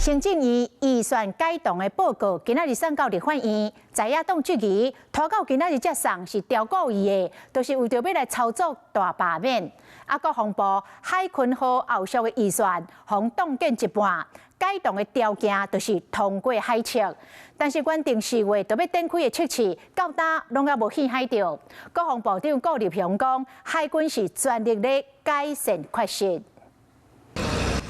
行政院预算改动的报告今仔日送到立法院，在野党质疑拖到今仔日才送是调故意的，就是为着要来操作大罢免。国防部海鲲号后续的预算，互冻减一半。改动的条件就是通过海测，但是原定4月就要展开的测试，到今拢还无掀海着。国防部长顾立雄讲，海军是全力咧改善缺失。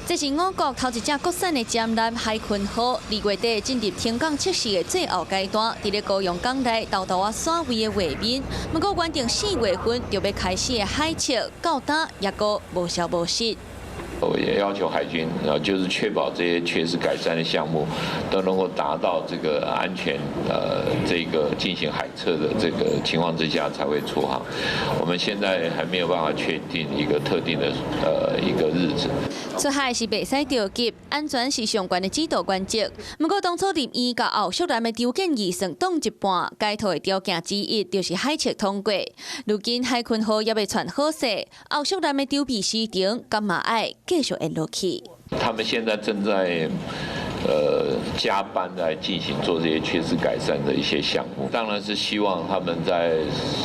这是我国头一只国产的舰舰海鲲号，2月底进入停港测试的最后阶段，伫咧高雄港内豆豆耍位的画面。不过原定4月份就要开始的海测，到今也个无消无息。 我也要求海军，就是确保这些缺失改善的项目都能够达到这个安全，这个进行海测的这个情况之下才会出航。我们现在还没有办法确定一个特定的一个日子。出海是袂使着急，安全是上悬的指导原则。不过当初立院甲后续南的条件预算冻一半，改套的条件之一就是海测通过。如今海鲲号也要传好势，后续南的筹备时程干嘛爱？ 继续延落去。他们现在正在加班来进行做这些缺失改善的一些项目，当然是希望他们在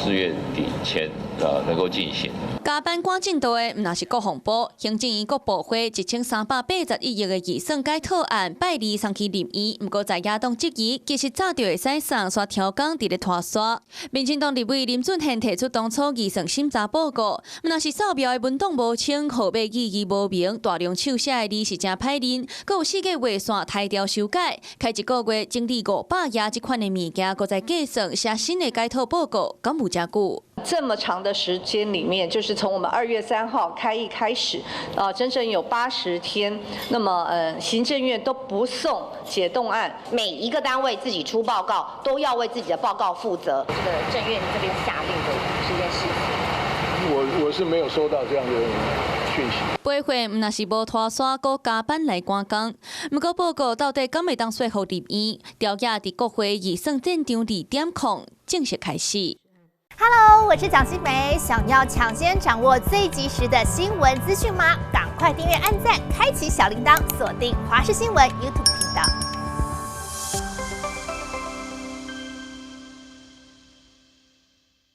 4月底前能够进行。加班赶进度的，唔那是国防部，行政院国部会1381亿的预算改套案拜二送去立院，不过在野党质疑，其实早就会使送刷调岗伫咧拖刷。民进党立委林俊宪提出当初预算审查报告，唔那是造谣的文档无清，号码意义无明，大量手写的字是真歹认，佮有4个月线抬调修改，开一个月整理500页这款的物件，佮再计算写新的改套报告，敢有真久？ 这么长的时间里面，就是从我们2月3号开议开始，整整有80天。那么行政院都不送解冻案，每一个单位自己出报告，都要为自己的报告负责。这个政院这边下令的这件事情，我是没有收到这样的讯息。八会唔那是无拖刷，搁加班来赶工。不过报告到底敢会当说服立院？调解伫国会预算战场2点空正式开始。 Hello， 我是蒋欣梅。想要抢先掌握最及时的新闻资讯吗？赶快订阅、按赞、开启小铃铛，锁定华视新闻 YouTube 频道。